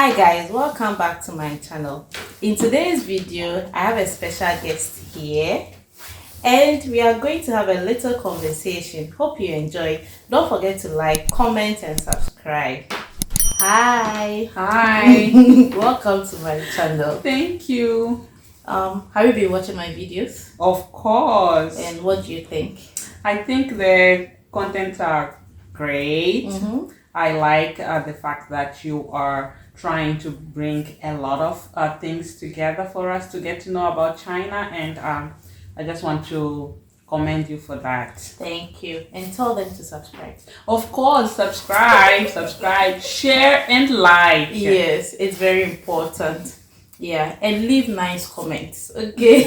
Hi guys, welcome back to my channel. In today's video, I have a special guest here and we are going to have a little conversation. Hope you enjoy. Don't forget to like, comment and subscribe. Hi. Hi. Welcome to my channel. Thank you. Have you been watching my videos? Of course. And what do you think? I think the contents are great. I like the fact that you are trying to bring a lot of things together for us to get to know about China, and I just want to commend you for that. Thank you. And tell them to subscribe. Of course, subscribe, share and like. Yes, it's very important. Yeah, and leave nice comments. Okay.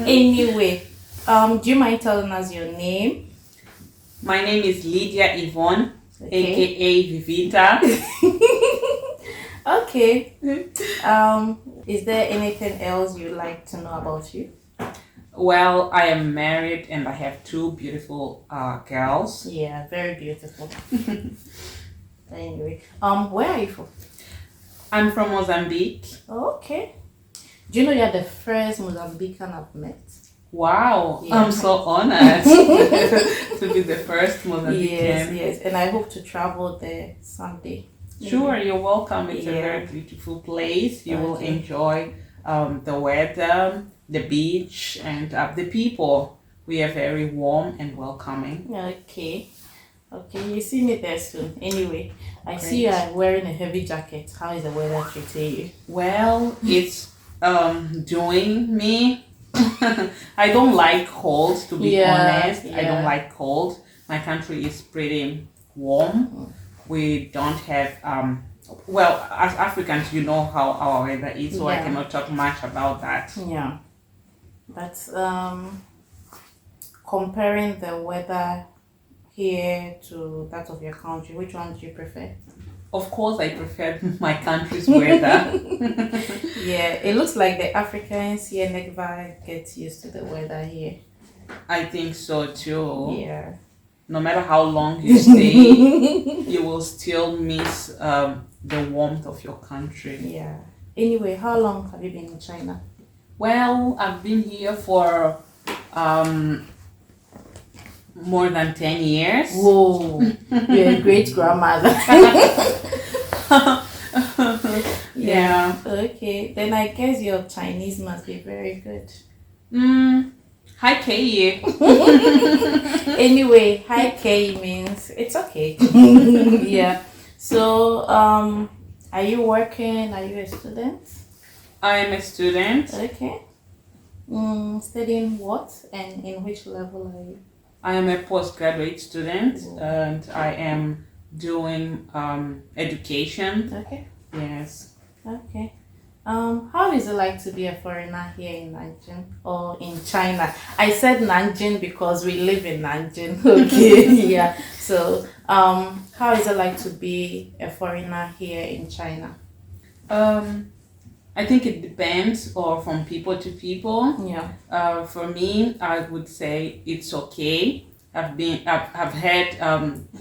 Anyway, do you mind telling us your name? My name is Lydia Yvonne, Okay. aka Vivita. Okay. Is there anything else you'd like to know about you? Well, I am married and I have two beautiful girls. Yeah, very beautiful. Anyway, where are you from? I'm from Mozambique. Okay. Do you know you're the first Mozambican I've met? Wow, Yeah. I'm so honored to be the first Mozambican. Yes, and I hope to travel there someday. Sure, you're welcome. It's a Yeah. very beautiful place. You will Okay. enjoy the weather, the beach, and the people. We are very warm and welcoming. Okay. You see me there soon. Anyway, I see you Great. are wearing a heavy jacket. How is the weather treating you? Well, it's doing me. I don't like cold, to be honest. I Yeah. don't like cold. My country is pretty warm. We don't have well, as Africans, you know how our weather is, so I Yeah. cannot talk much about that. Yeah. But comparing the weather here to that of your country, which one do you prefer? Of course, I prefer my country's weather. Yeah, it looks like the Africans here never get used to the weather here. I think so too. Yeah. No matter how long you stay, you will still miss the warmth of your country. Yeah. Anyway, how long have you been in China? Well, I've been here for more than 10 years. Whoa, you're a great grandmother. Yeah. Okay, then I guess your Chinese must be very good. Hi, Kay. Anyway, hi K means it's okay. Yeah. So, are you working? Are you a student? I am a student. Okay. Studying what and in which level are you? I am a postgraduate student, Ooh. and I am doing education. Okay. Yes. Okay. How is it like to be a foreigner here in Nanjing or in China? I said Nanjing because we live in Nanjing. Okay. Yeah. So, how is it like to be a foreigner here in China? I think it depends, or from people to people. Yeah. For me, I would say it's okay. I've had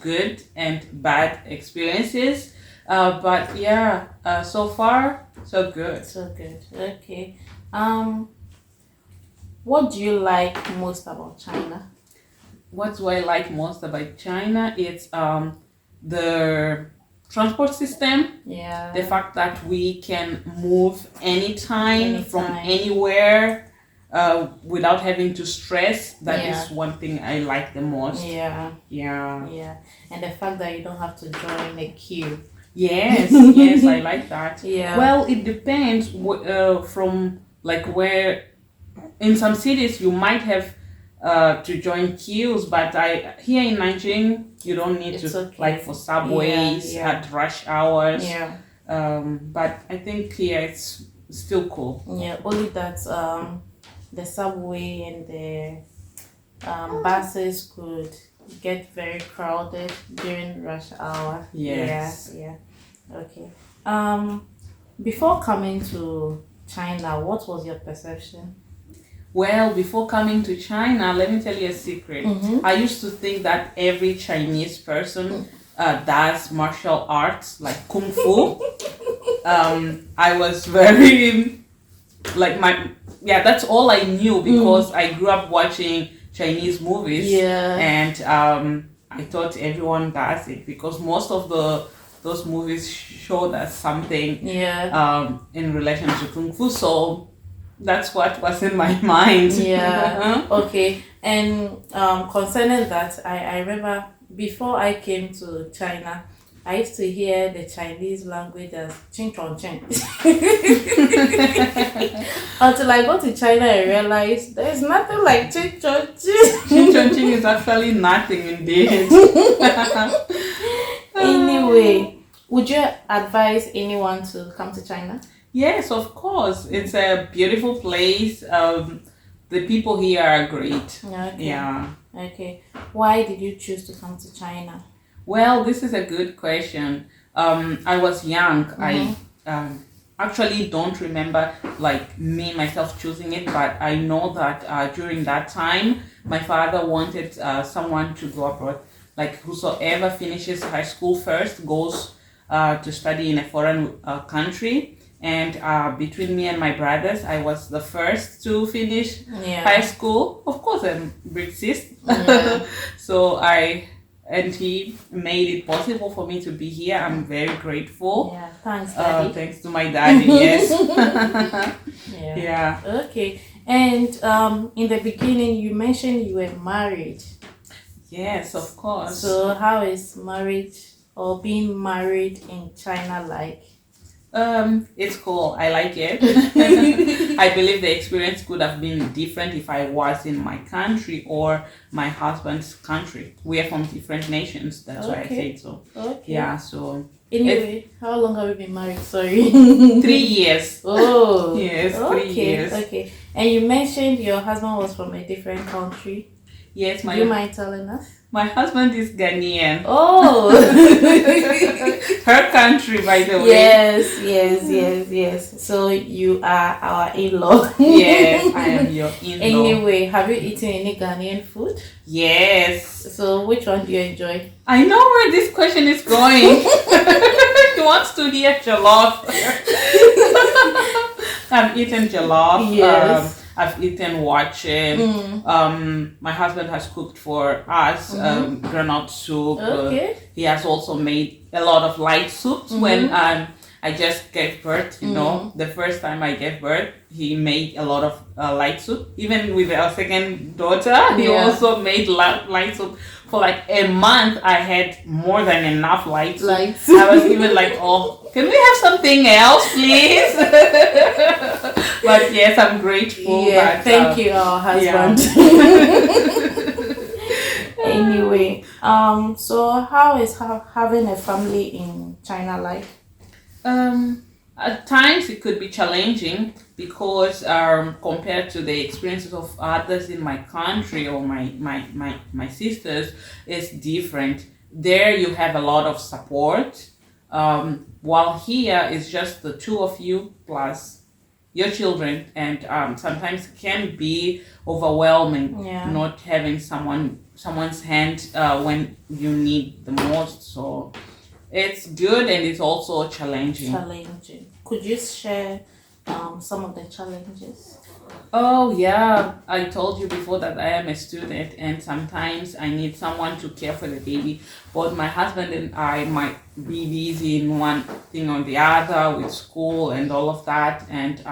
good and bad experiences, but yeah, so far so good. So good. Okay. What do you like most about China? What do I like most about China? It's the transport system. Yeah. The fact that we can move anytime from Anytime. anywhere without having to stress. That Yeah. is one thing I like the most. Yeah. Yeah. Yeah. And the fact that you don't have to join a queue. Yes, yes, I like that. Yeah. Well, it depends from like where. In some cities, you might have to join queues, but here in Nanjing, you don't need It's to, okay. like for subways Yeah. at rush hours. Yeah. But I think here it's still cool. Yeah. Only that the subway and the buses could get very crowded during rush hour. Yes. Yeah. Okay. Before coming to China, what was your perception? Well, before coming to China, let me tell you a secret. I used to think that every Chinese person does martial arts like kung fu. I was very like that's all I knew because I grew up watching Chinese movies. Yeah. And I thought everyone does it because most of those movies showed us something in relation to kung fu. So that's what was in my mind. Yeah. Okay. And concerning that, I remember before I came to China, I used to hear the Chinese language as ching chong ching. Until I got to China, I realized there's nothing like ching chong ching. Ching chong ching is actually nothing indeed. Anyway, would you advise anyone to come to China? Yes, of course. It's a beautiful place. The people here are great. Okay. Yeah. Okay. Why did you choose to come to China? Well, this is a good question. I was young. I actually don't remember like me myself choosing it, but I know that during that time, my father wanted someone to go abroad. Like whosoever finishes high school first goes to study in a foreign country. And between me and my brothers, I was the first to finish high school. Of course, I'm big sis. Yeah. So he made it possible for me to be here. I'm very grateful. Yeah, thanks, Daddy. Thanks to my daddy, yes. Yeah. Okay. And in the beginning, you mentioned you were married. Yes, of course. So how is marriage or being married in China like? It's cool. I like it. I believe the experience could have been different if I was in my country or my husband's country. We are from different nations. That's why I say so. Okay. Yeah. So. Anyway, how long have you been married? Sorry. 3 years. Oh. Yes, 3 years. Okay. And you mentioned your husband was from a different country. Yes, Do you mind telling us? My husband is Ghanaian. Oh. Her country, by the way. Yes. So you are our in-law. Yes, I am your in-law. Anyway, have you eaten any Ghanaian food? Yes. So which one do you enjoy? I know where this question is going. He wants to hear jollof. I've eaten jollof. Yes. I've eaten wache. My husband has cooked for us granite soup. Okay. He has also made a lot of light soups when I just gave birth. You know, the first time I gave birth, he made a lot of light soup. Even with our second daughter, he also made light soup. For like a month, I had more than enough light soup. I was even like, oh, can we have something else, please? But yes, I'm grateful. Yeah, but, thank you, our husband. Anyway, so how is having a family in China like? At times it could be challenging because compared to the experiences of others in my country or my sisters, it's different. There you have a lot of support, while here it's just the two of you plus your children, and sometimes it can be overwhelming not having someone's hand when you need the most. So it's good and it's also challenging. Could you share some of the challenges? Oh yeah, I told you before that I am a student and sometimes I need someone to care for the baby. Both my husband and I might be busy in one thing or the other with school and all of that, and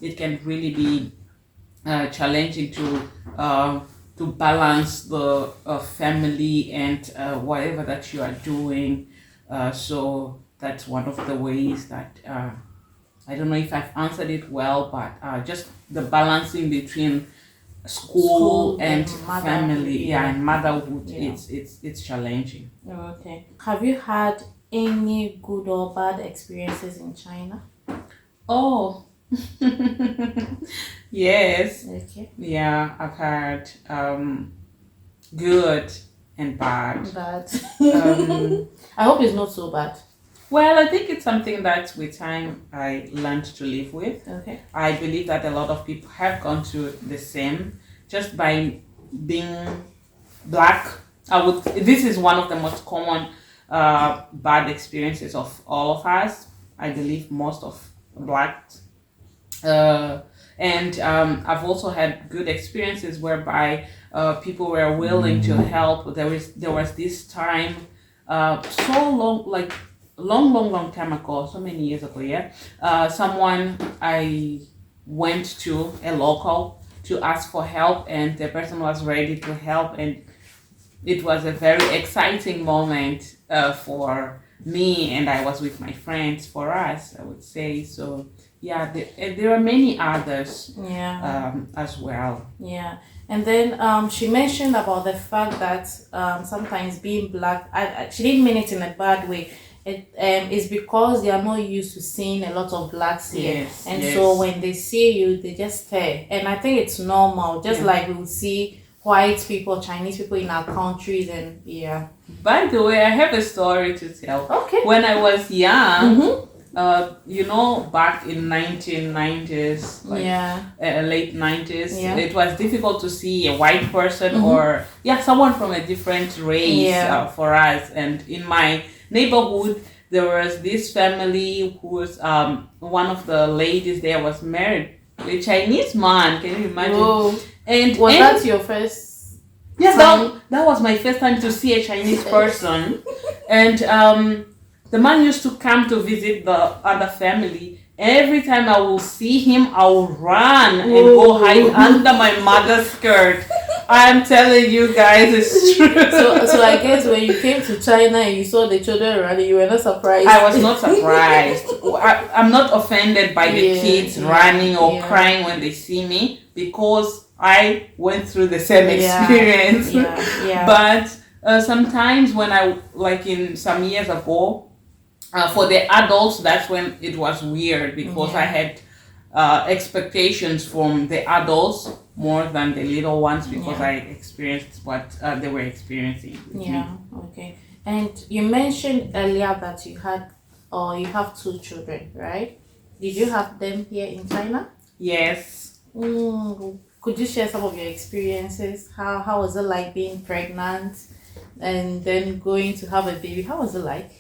it can really be challenging to balance the family and whatever that you are doing. So that's one of the ways that I don't know if I've answered it well, but just the balancing between school and family, and motherhood, it's challenging. Okay. Have you had any good or bad experiences in China? Oh, yes. Okay. Yeah, I've had good and bad. I hope it's not so bad. Well, I think it's something that with time I learned to live with. Okay. I believe that a lot of people have gone through the same. Just by being black, this is one of the most common bad experiences of all of us. I believe most of blacks. Uh, and I've also had good experiences whereby people were willing to help. There was this time, so long, like long time ago, so many years ago, yeah. Someone I went to a local to ask for help, and the person was ready to help, and it was a very exciting moment for me, and I was with my friends. For us, I would say so. Yeah, there are many others Yeah. as well. Yeah. And then she mentioned about the fact that sometimes being black, she didn't mean it in a bad way. It is because they are not used to seeing a lot of blacks here. Yes, And yes. so when they see you, they just stare. And I think it's normal, just Yeah. like we would see white people, Chinese people in our countries, and yeah. By the way, I have a story to tell. Okay. When I was young, Mm-hmm. back in 1990s, like Yeah. late 90s, Yeah. it was difficult to see a white person Mhm. or someone from a different race Yeah. for us. And in my neighborhood, there was this family who was one of the ladies there was married to a Chinese man. Can you imagine? Whoa. And Was and that your first yes, time? that was my first time to see a Chinese person. And the man used to come to visit the other family. Every time I will see him, I will run and go hide under my mother's skirt. I am telling you guys, it's true. So I guess when you came to China and you saw the children running, you were not surprised. I was not surprised. I'm not offended by the Yeah, kids yeah, running or yeah. crying when they see me, because I went through the same Yeah, experience. yeah. But sometimes when like in some years ago, for the adults, that's when it was weird, because I had expectations from the adults more than the little ones, because I experienced what they were experiencing with me. Yeah, okay. And you mentioned earlier that you have 2 children, right? Did you have them here in China? Yes. Could you share some of your experiences? How was it like being pregnant and then going to have a baby? How was it like?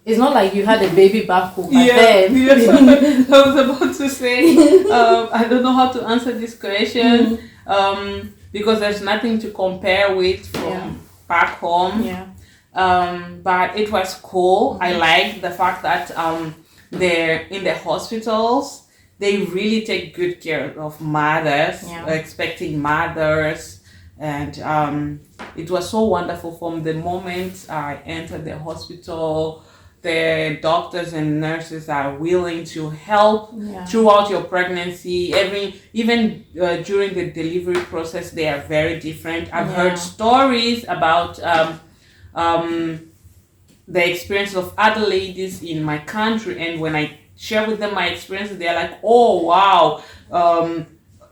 It's not like you had a baby back home, but then Yes. I was about to say, I don't know how to answer this question, because there's nothing to compare with from back home. yeah. But it was cool. I liked the fact that they're in the hospitals. They really take good care of mothers, expecting mothers. And it was so wonderful. From the moment I entered the hospital, the doctors and nurses are willing to help throughout your pregnancy. Even during the delivery process, they are very different. I've heard stories about the experience of other ladies in my country, and when I share with them my experiences, they're like, "Oh wow,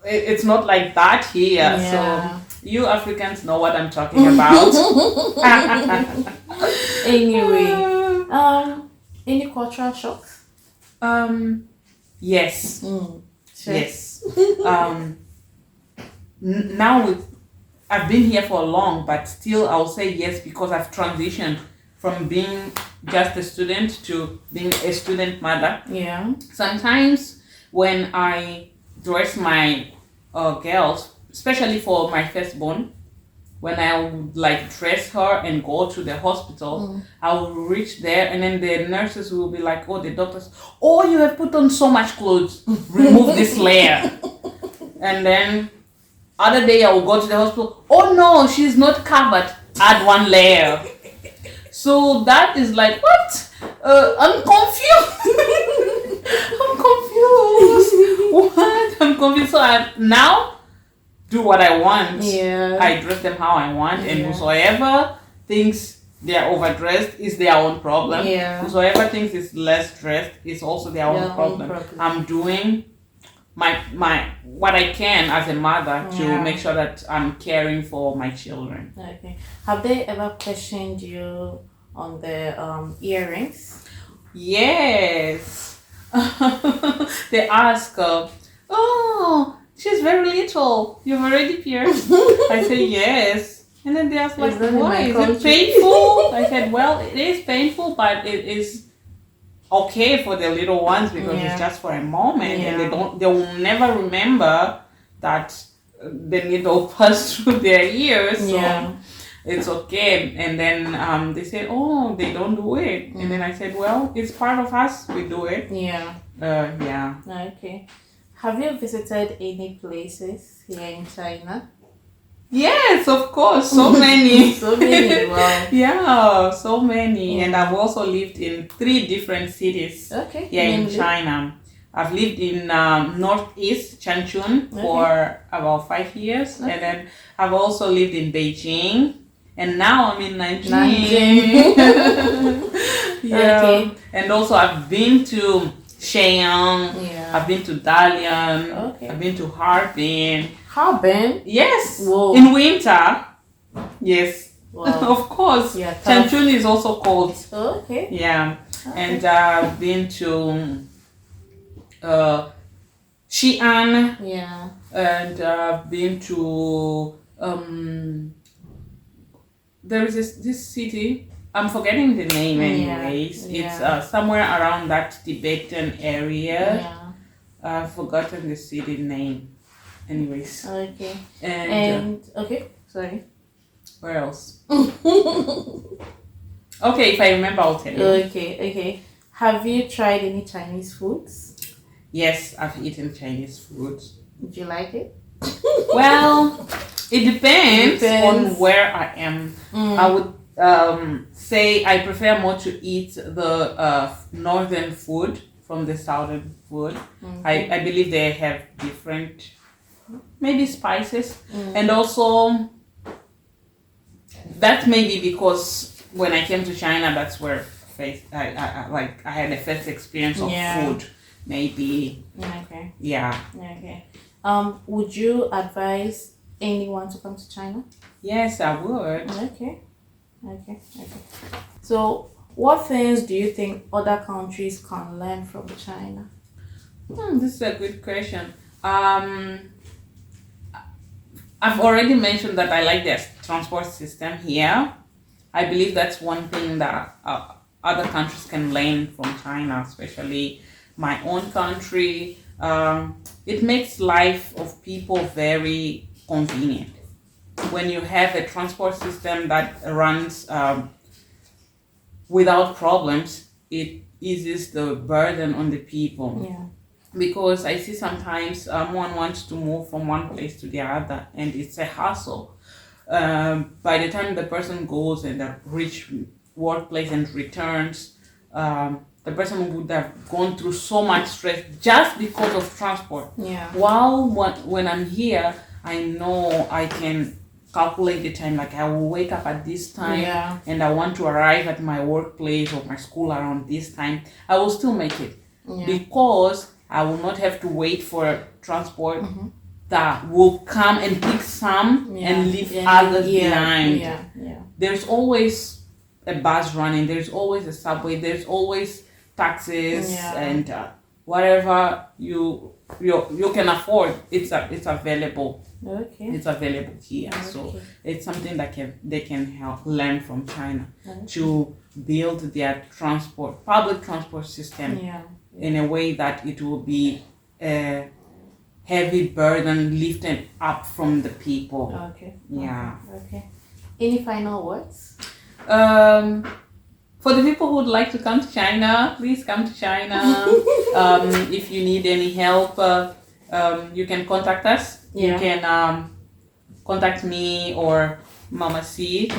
it's not like that here." Yeah. So you Africans know what I'm talking about. Anyway, any cultural shocks? Yes. Sure. Yes. Now I've been here for long, but still I'll say yes, because I've transitioned from being just a student to being a student mother. Yeah. Sometimes when I dress my girls, especially for my firstborn, when I would like dress her and go to the hospital, I will reach there, and then the nurses will be like, "Oh, the doctors, oh, you have put on so much clothes, remove this layer." And then other day I will go to the hospital, "Oh no, she's not covered, add 1 layer." So that is like, what? I'm confused. I'm confused. What? I'm confused. So I now do what I want. Yeah. I dress them how I want, and whosoever thinks they are overdressed is their own problem. Yeah. Whosoever thinks is less dressed is also their own problem. I'm doing my what I can as a mother to make sure that I'm caring for my children. Okay. Have they ever questioned you on the earrings? Yes. They ask, "Oh, she's very little. You've already pierced?" I say yes. And then they asked like, It's not in why? my Is it country." painful? I said, well, it is painful, but it is okay for the little ones because Yeah. it's just for a moment, Yeah. and they will never remember that the needle passed through their ears. So Yeah. it's okay. And then they said, oh, they don't do it. And then I said, well, it's part of us. We do it. Yeah. Yeah. Okay. Have you visited any places here in China? Yes, of course. So many. So many. Wow. Yeah, so many. And I've also lived in 3 different cities Okay. here in Namely? China. I've lived in northeast Changchun for about 5 years. Okay. And then I've also lived in Beijing. And now I'm in Nanjing. Yeah. Okay. And also I've been to Shenyang. Yeah. I've been to Dalian. Okay. I've been to Harbin. Harbin? Yes. Whoa. In winter. Yes. Wow. Of course. Yeah, tough. Changchun is also cold. Okay. Yeah. Okay. And I've been to Xi'an. Yeah. And I've been to there is this city. I'm forgetting the name anyways. Yeah. It's somewhere around that Tibetan area. Yeah. I've forgotten the city name. Anyways. Okay. And okay. Sorry. where else? Okay, if I remember, I'll tell you. Okay. Have you tried any Chinese foods? Yes, I've eaten Chinese food. Did you like it? Well, it depends Depends. on where I am. I would say I prefer more to eat the northern food from the southern food. I believe they have different, maybe spices, and also that may be because when I came to China, that's where I had a first experience of food. Maybe. Okay. Yeah. Okay. Would you advise anyone to come to China? Yes, I would. Okay. So, what things do you think other countries can learn from China? This is a good question. I've already mentioned that I like their transport system here. I believe that's one thing that other countries can learn from China, especially my own country. It makes life of people very convenient. When you have a transport system that runs without problems, it eases the burden on the people. Yeah. Because I see sometimes one wants to move from one place to the other and it's a hassle. By the time the person goes and reach workplace and returns, the person would have gone through so much stress just because of transport. Yeah. While when I'm here, I know I can calculate the time. Like I will wake up at this time and I want to arrive at my workplace or my school around this time. I will still make it because I will not have to wait for transport that will come and pick some and leave others behind. Yeah. There's always a bus running. There's always a subway. There's always taxis and whatever you can afford. It's available. Okay. It's available here. Okay. So it's something that they can help learn from China to build their public transport system in a way that it will be a heavy burden lifted up from the people. Okay. Yeah. Okay. Any final words? For the people who would like to come to China, please come to China. If you need any help, you can contact us. You can contact me or Mama C.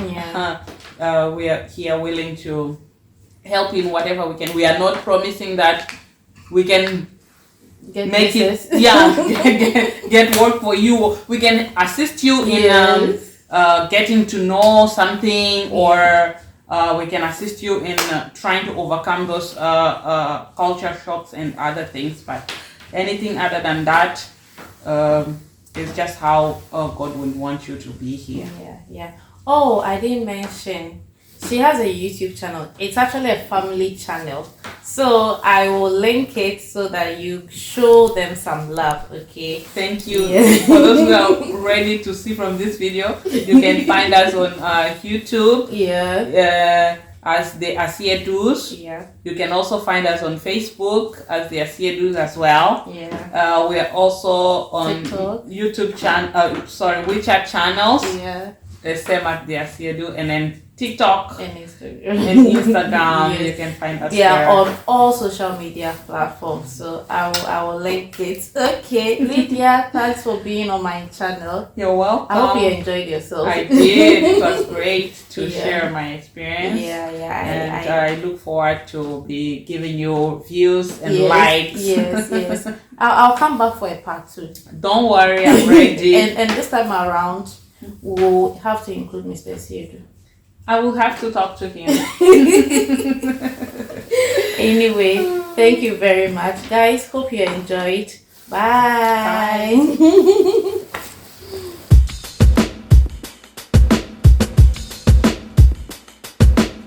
We are here willing to help in whatever we can. We are not promising that we can make it. Get work for you. We can assist you in getting to know something, or we can assist you in trying to overcome those culture shocks and other things. But anything other than that is just how God would want you to be here. Yeah. Oh, I didn't mention. She has a YouTube channel. It's actually a family channel. So I will link it so that you show them some love, okay? Thank you. Yes. For those who are ready to see from this video, you can find us on YouTube. Yeah. As the Asiedu's. Yeah. You can also find us on Facebook as the Asiedu's as well. Yeah. We are also on TikTok. YouTube WeChat channels. Yeah. The same at the Asiedu, and then TikTok And Instagram. and Instagram. Yes. You can find us Yeah, there. on all social media platforms. So I will link it. Okay, Lydia, thanks for being on my channel. You're welcome. I hope you enjoyed yourself. I did. It was great to Yeah. share my experience. Yeah. And I look forward to be giving you views and yes, likes. Yes. I'll come back for a part 2. Don't worry, I'm ready. and this time around, we'll have to include Mr. Siedu. I will have to talk to him. Anyway, thank you very much, guys. Hope you enjoyed. Bye. Bye.